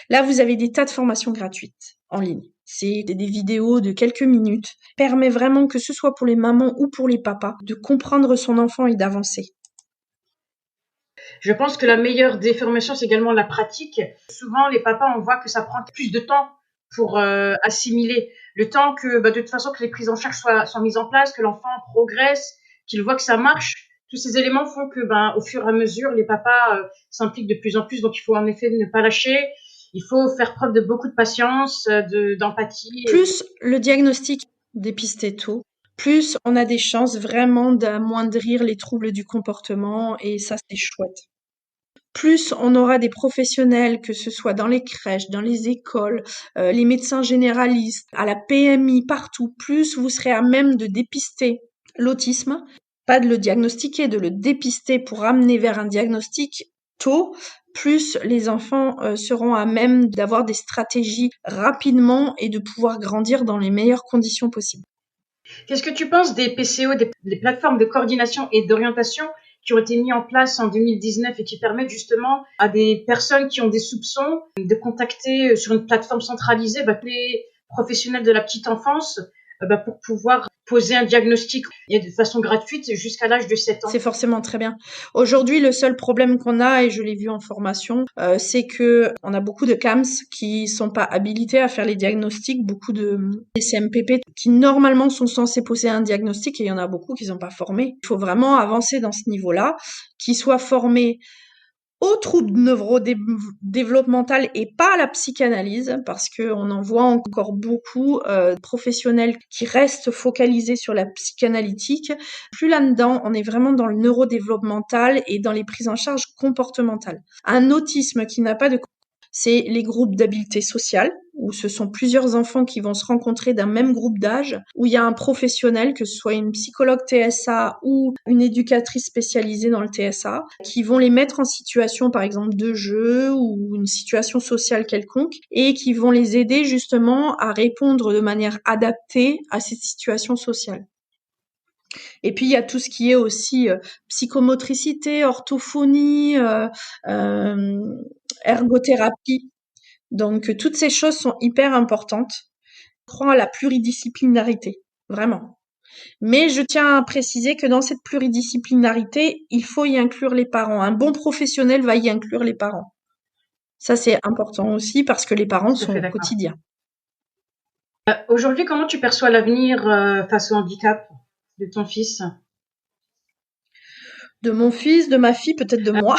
Là, vous avez des tas de formations gratuites en ligne. C'est des vidéos de quelques minutes. Permet vraiment, que ce soit pour les mamans ou pour les papas, de comprendre son enfant et d'avancer. Je pense que la meilleure des formations, c'est également la pratique. Souvent, les papas, on voit que ça prend plus de temps pour assimiler. Le temps que, de toute façon, que les prises en charge soient mises en place, que l'enfant progresse, qu'il voit que ça marche. Tous ces éléments font que, au fur et à mesure, les papas s'impliquent de plus en plus. Donc, il faut en effet ne pas lâcher. Il faut faire preuve de beaucoup de patience, d'empathie. Plus le diagnostic est dépisté tôt, plus on a des chances vraiment d'amoindrir les troubles du comportement, et ça, c'est chouette. Plus on aura des professionnels, que ce soit dans les crèches, dans les écoles, les médecins généralistes, à la PMI, partout, plus vous serez à même de dépister l'autisme, pas de le diagnostiquer, de le dépister pour amener vers un diagnostic tôt, plus les enfants seront à même d'avoir des stratégies rapidement et de pouvoir grandir dans les meilleures conditions possibles. Qu'est-ce que tu penses des PCO, des plateformes de coordination et d'orientation qui ont été mis en place en 2019 et qui permettent justement à des personnes qui ont des soupçons de contacter sur une plateforme centralisée les professionnels de la petite enfance pour pouvoir poser un diagnostic de façon gratuite jusqu'à l'âge de 7 ans. C'est forcément très bien. Aujourd'hui, le seul problème qu'on a, et je l'ai vu en formation, c'est que on a beaucoup de CAMS qui sont pas habilités à faire les diagnostics, beaucoup de CMPP qui normalement sont censés poser un diagnostic, et il y en a beaucoup qui sont pas formés. Il faut vraiment avancer dans ce niveau-là, qu'ils soient formés aux troubles neurodéveloppementaux et pas à la psychanalyse, parce que on en voit encore beaucoup de professionnels qui restent focalisés sur la psychanalytique. Plus là-dedans, on est vraiment dans le neurodéveloppemental et dans les prises en charge comportementales. Un autisme qui n'a pas de... C'est les groupes d'habileté sociale, où ce sont plusieurs enfants qui vont se rencontrer d'un même groupe d'âge, où il y a un professionnel, que ce soit une psychologue TSA ou une éducatrice spécialisée dans le TSA, qui vont les mettre en situation, par exemple, de jeu ou une situation sociale quelconque, et qui vont les aider justement à répondre de manière adaptée à cette situation sociale. Et puis il y a tout ce qui est aussi psychomotricité, orthophonie, ergothérapie. Donc toutes ces choses sont hyper importantes. Je crois à la pluridisciplinarité, vraiment. Mais je tiens à préciser que dans cette pluridisciplinarité, il faut y inclure les parents. Un bon professionnel va y inclure les parents. Ça, c'est important aussi, parce que les parents sont au quotidien. Aujourd'hui, comment tu perçois l'avenir face au handicap de ton fils? De mon fils, de ma fille, peut-être de moi.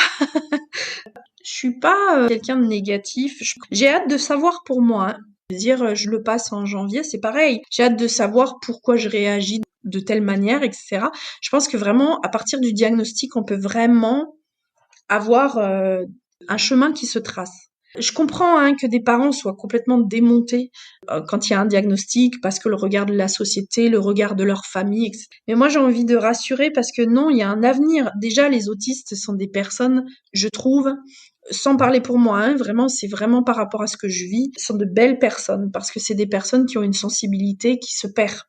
Je suis pas quelqu'un de négatif. J'ai hâte de savoir pour moi. Dire je le passe en janvier, c'est pareil. J'ai hâte de savoir pourquoi je réagis de telle manière, etc. Je pense que vraiment, à partir du diagnostic, on peut vraiment avoir un chemin qui se trace. Je comprends que des parents soient complètement démontés quand il y a un diagnostic, parce que le regard de la société, le regard de leur famille, etc. Mais moi, j'ai envie de rassurer, parce que non, il y a un avenir. Déjà, les autistes sont des personnes, je trouve, sans parler pour moi, vraiment, c'est vraiment par rapport à ce que je vis, sont de belles personnes, parce que c'est des personnes qui ont une sensibilité qui se perd.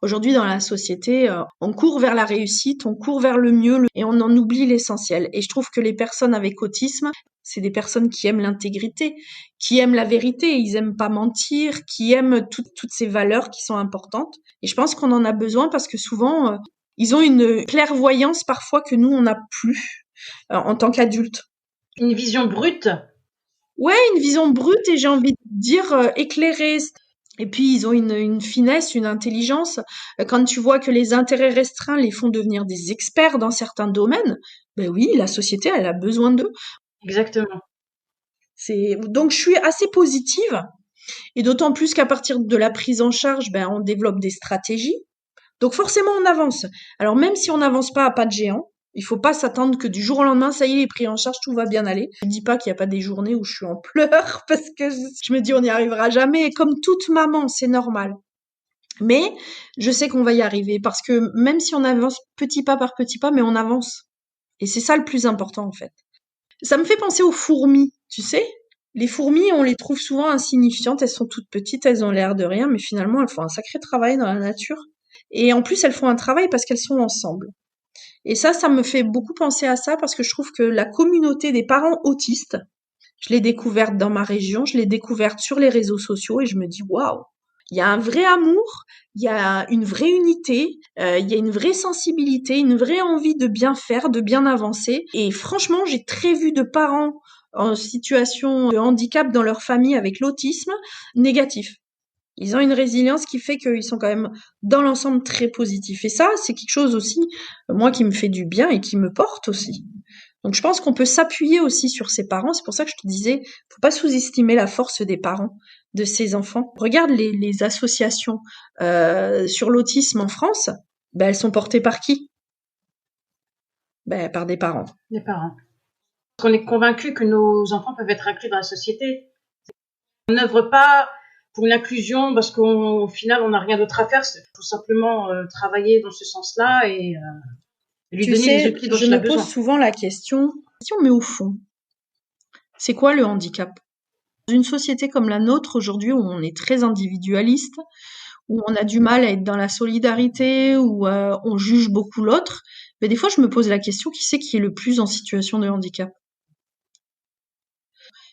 Aujourd'hui, dans la société, on court vers la réussite, on court vers le mieux, et on en oublie l'essentiel. Et je trouve que les personnes avec autisme, c'est des personnes qui aiment l'intégrité, qui aiment la vérité, ils aiment pas mentir, qui aiment toutes ces valeurs qui sont importantes. Et je pense qu'on en a besoin, parce que souvent, ils ont une clairvoyance parfois que nous, on n'a plus en tant qu'adultes. Une vision brute? Ouais, une vision brute, et j'ai envie de dire éclairée. Et puis, ils ont une finesse, une intelligence. Quand tu vois que les intérêts restreints les font devenir des experts dans certains domaines, ben oui, la société, elle a besoin d'eux. Exactement. Donc, je suis assez positive. Et d'autant plus qu'à partir de la prise en charge, on développe des stratégies. Donc, forcément, on avance. Alors, même si on n'avance pas à pas de géant, il faut pas s'attendre que du jour au lendemain, ça y est, les pris en charge, tout va bien aller. Je dis pas qu'il y a pas des journées où je suis en pleurs, parce que je me dis on n'y arrivera jamais. Et comme toute maman, c'est normal. Mais je sais qu'on va y arriver, parce que même si on avance petit pas par petit pas, mais on avance. Et c'est ça le plus important, en fait. Ça me fait penser aux fourmis, tu sais. Les fourmis, on les trouve souvent insignifiantes, elles sont toutes petites, elles ont l'air de rien, mais finalement, elles font un sacré travail dans la nature. Et en plus, elles font un travail parce qu'elles sont ensemble. Et ça me fait beaucoup penser à ça parce que je trouve que la communauté des parents autistes, je l'ai découverte dans ma région, je l'ai découverte sur les réseaux sociaux et je me dis waouh, il y a un vrai amour, il y a une vraie unité, il y a une vraie sensibilité, une vraie envie de bien faire, de bien avancer. Et franchement, j'ai très vu de parents en situation de handicap dans leur famille avec l'autisme négatif. Ils ont une résilience qui fait qu'ils sont quand même dans l'ensemble très positifs. Et ça, c'est quelque chose aussi, moi, qui me fait du bien et qui me porte aussi. Donc je pense qu'on peut s'appuyer aussi sur ses parents. C'est pour ça que je te disais, faut pas sous-estimer la force des parents de ces enfants. Regarde les associations sur l'autisme en France, ben, elles sont portées par qui? Ben, par des parents. Les parents. Parce qu'on est convaincu que nos enfants peuvent être inclus dans la société. On n'œuvre pas pour l'inclusion parce qu'au final, on n'a rien d'autre à faire. Il faut simplement travailler dans ce sens-là et lui donner les outils dont il a besoin. Je me pose souvent la question, mais au fond, c'est quoi le handicap? Dans une société comme la nôtre aujourd'hui, où on est très individualiste, où on a du mal à être dans la solidarité, où on juge beaucoup l'autre, mais des fois je me pose la question, qui c'est qui est le plus en situation de handicap?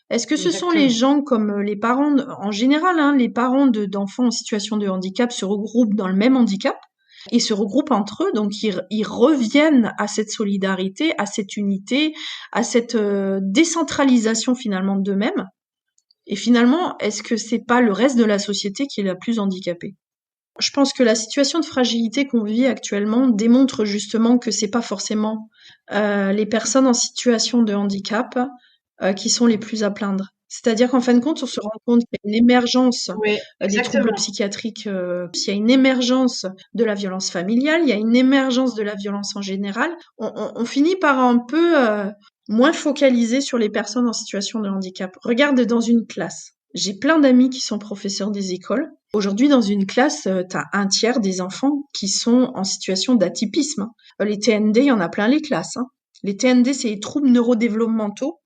Est-ce que ce sont les gens comme les parents, en général, hein, les parents d'enfants en situation de handicap se regroupent dans le même handicap et se regroupent entre eux, donc ils reviennent à cette solidarité, à cette unité, à cette décentralisation finalement d'eux-mêmes. Et finalement, est-ce que c'est pas le reste de la société qui est la plus handicapée? Je pense que la situation de fragilité qu'on vit actuellement démontre justement que c'est pas forcément les personnes en situation de handicap qui sont les plus à plaindre. C'est-à-dire qu'en fin de compte, on se rend compte qu'il y a une émergence des troubles psychiatriques, il y a une émergence de la violence familiale, il y a une émergence de la violence en général. On finit par un peu moins focaliser sur les personnes en situation de handicap. Regarde dans une classe. J'ai plein d'amis qui sont professeurs des écoles. Aujourd'hui, dans une classe, t'as un tiers des enfants qui sont en situation d'atypisme. Les TND, il y en a plein les classes. Hein. Les TND, c'est les troubles neurodéveloppementaux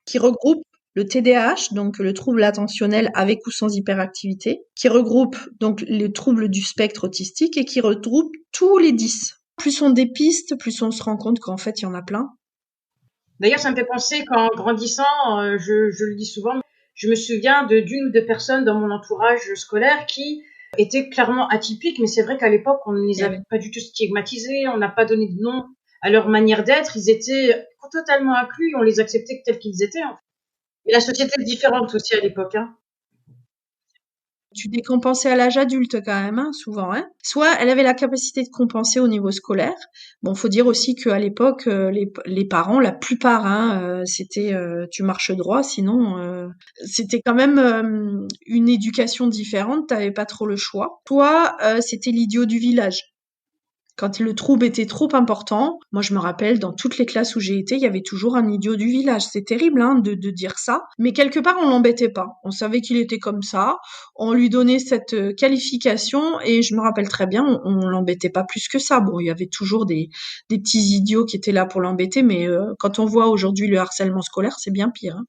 qui regroupent le TDAH, donc le trouble attentionnel avec ou sans hyperactivité, qui regroupe donc les troubles du spectre autistique et qui regroupe tous les 10. Plus on dépiste, plus on se rend compte qu'en fait, il y en a plein. D'ailleurs, ça me fait penser qu'en grandissant, je le dis souvent, je me souviens d'une ou deux personnes dans mon entourage scolaire qui étaient clairement atypiques, mais c'est vrai qu'à l'époque, on ne les avait pas du tout stigmatisés, on n'a pas donné de nom à leur manière d'être, ils étaient totalement inclus, on les acceptait tels qu'ils étaient. En fait. Et la société est différente aussi à l'époque. Hein. Tu décompensais à l'âge adulte quand même, hein, souvent. Hein. Soit elle avait la capacité de compenser au niveau scolaire. Bon, faut dire aussi qu'à l'époque, les parents, la plupart, hein, c'était tu marches droit, sinon c'était quand même une éducation différente. T'avais pas trop le choix. Toi, c'était l'idiot du village. Quand le trouble était trop important, moi je me rappelle, dans toutes les classes où j'ai été, il y avait toujours un idiot du village. C'est terrible hein, de dire ça, mais quelque part on l'embêtait pas. On savait qu'il était comme ça, on lui donnait cette qualification et je me rappelle très bien, on l'embêtait pas plus que ça. Bon, il y avait toujours des petits idiots qui étaient là pour l'embêter, mais quand on voit aujourd'hui le harcèlement scolaire, c'est bien pire. Hein.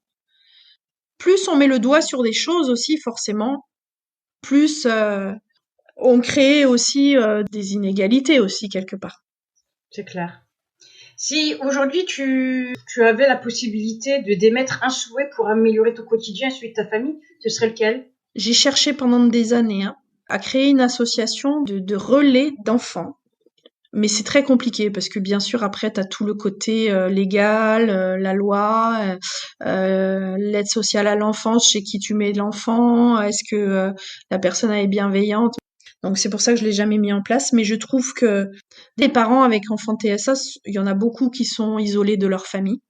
Plus on met le doigt sur des choses aussi, forcément, plus on crée aussi des inégalités aussi quelque part. C'est clair. Si aujourd'hui tu avais la possibilité de d'émettre un souhait pour améliorer ton quotidien et celui de ta famille, ce serait lequel? J'ai cherché pendant des années à créer une association de relais d'enfants. Mais c'est très compliqué parce que bien sûr après tu as tout le côté légal, la loi, l'aide sociale à l'enfance, chez qui tu mets l'enfant, est-ce que la personne est bienveillante. Donc c'est pour ça que je l'ai jamais mis en place, mais je trouve que les parents avec enfants TSA, il y en a beaucoup qui sont isolés de leur famille.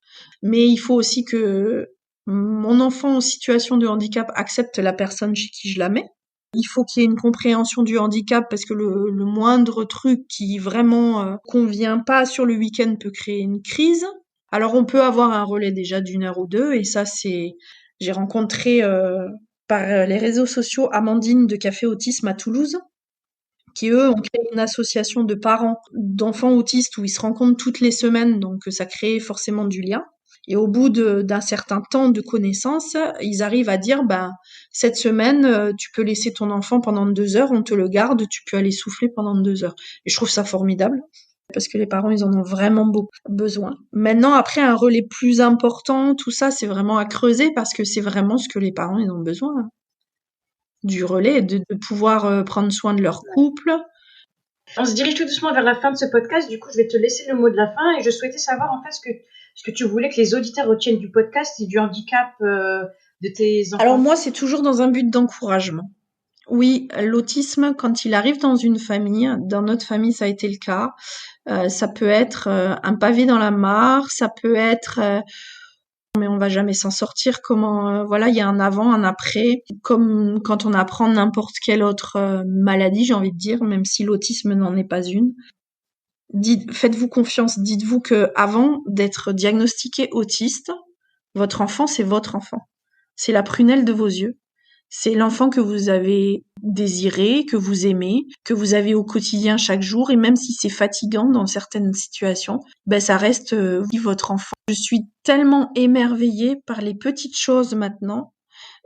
Mais il faut aussi que mon enfant en situation de handicap accepte la personne chez qui je la mets. Il faut qu'il y ait une compréhension du handicap parce que le moindre truc qui vraiment convient pas sur le week-end peut créer une crise. Alors on peut avoir un relais déjà d'une heure ou deux et ça c'est j'ai rencontré par les réseaux sociaux Amandine de Café Autisme à Toulouse qui eux ont créé une association de parents d'enfants autistes où ils se rencontrent toutes les semaines donc ça crée forcément du lien. Et au bout d'un certain temps de connaissance, ils arrivent à dire, ben, cette semaine, tu peux laisser ton enfant pendant 2 heures, on te le garde, tu peux aller souffler pendant 2 heures. Et je trouve ça formidable. parce que les parents, ils en ont vraiment beaucoup besoin. Maintenant, après, un relais plus important, tout ça, c'est vraiment à creuser parce que c'est vraiment ce que les parents, ils ont besoin, hein. Du relais, de pouvoir prendre soin de leur couple. On se dirige tout doucement vers la fin de ce podcast. Du coup, je vais te laisser le mot de la fin et je souhaitais savoir en fait ce que tu voulais que les auditeurs retiennent du podcast et du handicap de tes enfants. Alors moi, c'est toujours dans un but d'encouragement. Oui, l'autisme, quand il arrive dans une famille, dans notre famille, ça a été le cas. Ça peut être un pavé dans la mare, ça peut être mais on va jamais s'en sortir. Comment voilà, il y a un avant, un après, comme quand on apprend n'importe quelle autre maladie, j'ai envie de dire, même si l'autisme n'en est pas une. Faites-vous confiance, dites-vous que avant d'être diagnostiqué autiste, votre enfant, c'est votre enfant. C'est la prunelle de vos yeux. C'est l'enfant que vous avez désiré, que vous aimez, que vous avez au quotidien chaque jour, et même si c'est fatigant dans certaines situations, ben ça reste votre enfant. Je suis tellement émerveillée par les petites choses maintenant.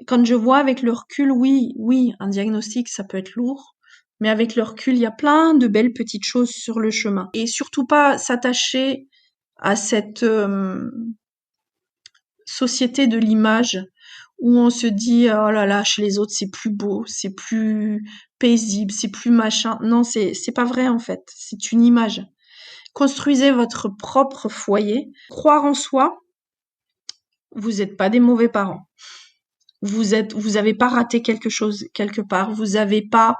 Quand je vois avec le recul, oui, un diagnostic, ça peut être lourd, mais avec le recul, il y a plein de belles petites choses sur le chemin. Et surtout pas s'attacher à cette société de l'image où on se dit oh là là, chez les autres c'est plus beau, c'est plus paisible, c'est plus machin. Non, c'est pas vrai en fait, c'est une image. Construisez votre propre foyer, croire en soi, vous êtes pas des mauvais parents. Vous avez pas raté quelque chose quelque part, vous avez pas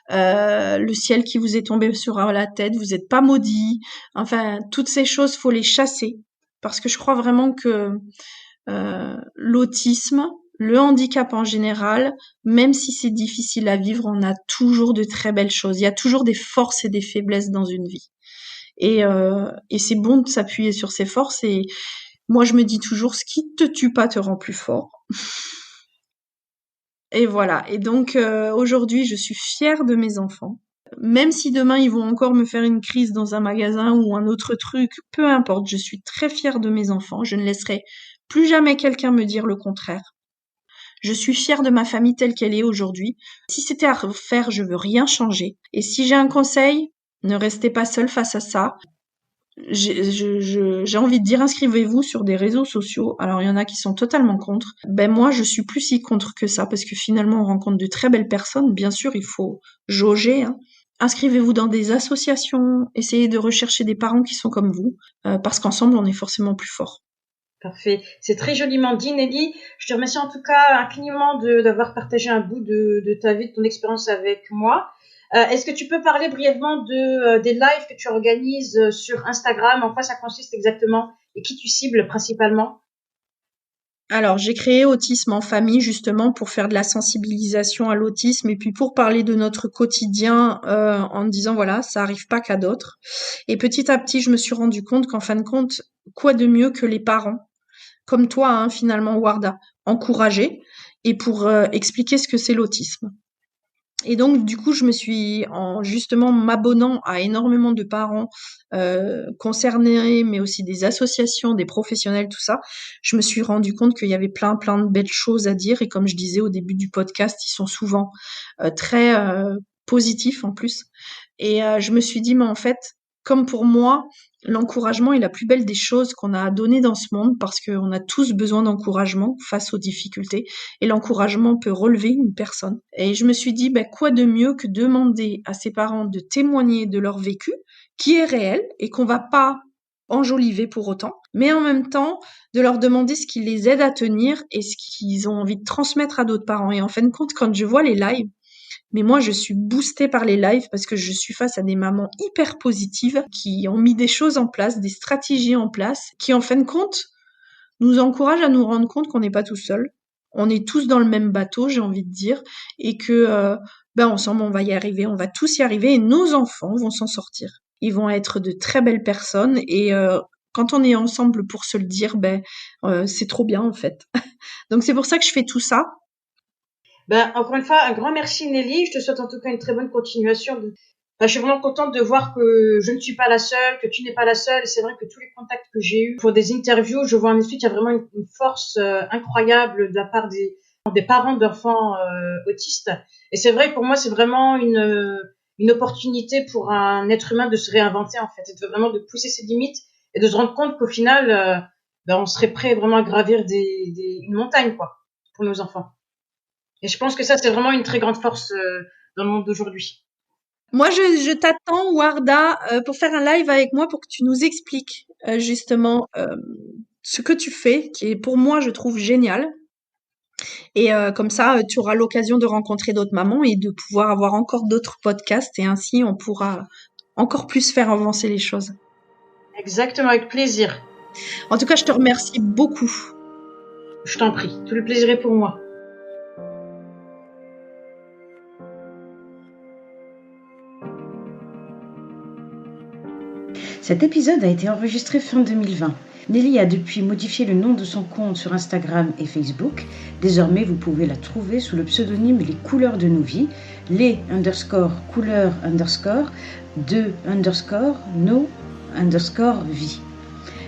le ciel qui vous est tombé sur la tête, vous êtes pas maudit. Enfin, toutes ces choses, faut les chasser parce que je crois vraiment que l'autisme, le handicap en général, même si c'est difficile à vivre, on a toujours de très belles choses. Il y a toujours des forces et des faiblesses dans une vie. Et c'est bon de s'appuyer sur ses forces. Et moi, je me dis toujours, ce qui te tue pas te rend plus fort. Et voilà. Et donc, aujourd'hui, je suis fière de mes enfants. Même si demain, ils vont encore me faire une crise dans un magasin ou un autre truc, peu importe, je suis très fière de mes enfants. Je ne laisserai plus jamais quelqu'un me dire le contraire. Je suis fière de ma famille telle qu'elle est aujourd'hui. Si c'était à refaire, je veux rien changer. Et si j'ai un conseil, ne restez pas seul face à ça. J'ai envie de dire, inscrivez-vous sur des réseaux sociaux. Alors, il y en a qui sont totalement contre. Ben, moi, je suis plus si contre que ça, parce que finalement, on rencontre de très belles personnes. Bien sûr, il faut jauger, hein. Inscrivez-vous dans des associations, essayez de rechercher des parents qui sont comme vous, parce qu'ensemble, on est forcément plus fort. Parfait. C'est très joliment dit, Nelly. Je te remercie en tout cas infiniment d'avoir partagé un bout de ta vie, de ton expérience avec moi. Est-ce que tu peux parler brièvement des lives que tu organises sur Instagram? En quoi ça consiste exactement et qui tu cibles principalement? Alors, j'ai créé Autisme en famille justement pour faire de la sensibilisation à l'autisme et puis pour parler de notre quotidien en disant voilà, ça arrive pas qu'à d'autres. Et petit à petit, je me suis rendu compte qu'en fin de compte, quoi de mieux que les parents, comme toi, hein, finalement, Warda, encourager et pour expliquer ce que c'est l'autisme. Et donc, du coup, je me suis, en justement m'abonnant à énormément de parents concernés, mais aussi des associations, des professionnels, tout ça, je me suis rendu compte qu'il y avait plein de belles choses à dire. Et comme je disais au début du podcast, ils sont souvent très positifs en plus. Et je me suis dit, mais en fait, comme pour moi, l'encouragement est la plus belle des choses qu'on a à donner dans ce monde parce qu'on a tous besoin d'encouragement face aux difficultés et l'encouragement peut relever une personne. Et je me suis dit, ben, quoi de mieux que demander à ses parents de témoigner de leur vécu, qui est réel et qu'on va pas enjoliver pour autant, mais en même temps de leur demander ce qui les aide à tenir et ce qu'ils ont envie de transmettre à d'autres parents. Et en fin de compte, quand je vois les lives, mais moi, je suis boostée par les lives parce que je suis face à des mamans hyper positives qui ont mis des choses en place, des stratégies en place, qui en fin de compte nous encouragent à nous rendre compte qu'on n'est pas tout seul. On est tous dans le même bateau, j'ai envie de dire, et que ben ensemble on va y arriver, on va tous y arriver et nos enfants vont s'en sortir. Ils vont être de très belles personnes et quand on est ensemble pour se le dire, ben c'est trop bien en fait. Donc c'est pour ça que je fais tout ça. Ben, encore une fois, un grand merci Nelly. Je te souhaite en tout cas une très bonne continuation. Enfin, je suis vraiment contente de voir que je ne suis pas la seule, que tu n'es pas la seule. C'est vrai que tous les contacts que j'ai eus pour des interviews, je vois en effet qu'il y a vraiment une force incroyable de la part des parents d'enfants autistes. Et c'est vrai, pour moi, c'est vraiment une opportunité pour un être humain de se réinventer, en fait, et vraiment de pousser ses limites et de se rendre compte qu'au final, on serait prêt vraiment à gravir une montagne, quoi, pour nos enfants. Et je pense que ça, c'est vraiment une très grande force dans le monde d'aujourd'hui. Moi, je t'attends, Warda, pour faire un live avec moi pour que tu nous expliques justement ce que tu fais, qui est pour moi, je trouve génial. Et comme ça, tu auras l'occasion de rencontrer d'autres mamans et de pouvoir avoir encore d'autres podcasts. Et ainsi, on pourra encore plus faire avancer les choses. Exactement, avec plaisir. En tout cas, je te remercie beaucoup. Je t'en prie, tout le plaisir est pour moi. Cet épisode a été enregistré fin 2020. Nelly a depuis modifié le nom de son compte sur Instagram et Facebook. Désormais, vous pouvez la trouver sous le pseudonyme Les Couleurs de nos vies, les_couleurs_de_nos_vie.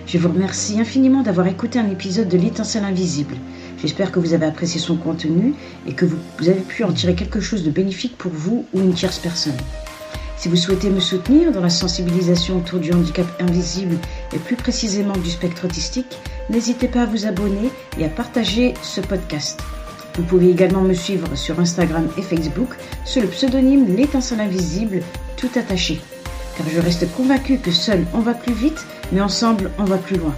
Je vous remercie infiniment d'avoir écouté un épisode de l'Étincelle invisible. J'espère que vous avez apprécié son contenu et que vous avez pu en tirer quelque chose de bénéfique pour vous ou une tierce personne. Si vous souhaitez me soutenir dans la sensibilisation autour du handicap invisible et plus précisément du spectre autistique, n'hésitez pas à vous abonner et à partager ce podcast. Vous pouvez également me suivre sur Instagram et Facebook sous le pseudonyme L'Étincelle invisible, tout attaché. Car je reste convaincue que seul on va plus vite, mais ensemble on va plus loin.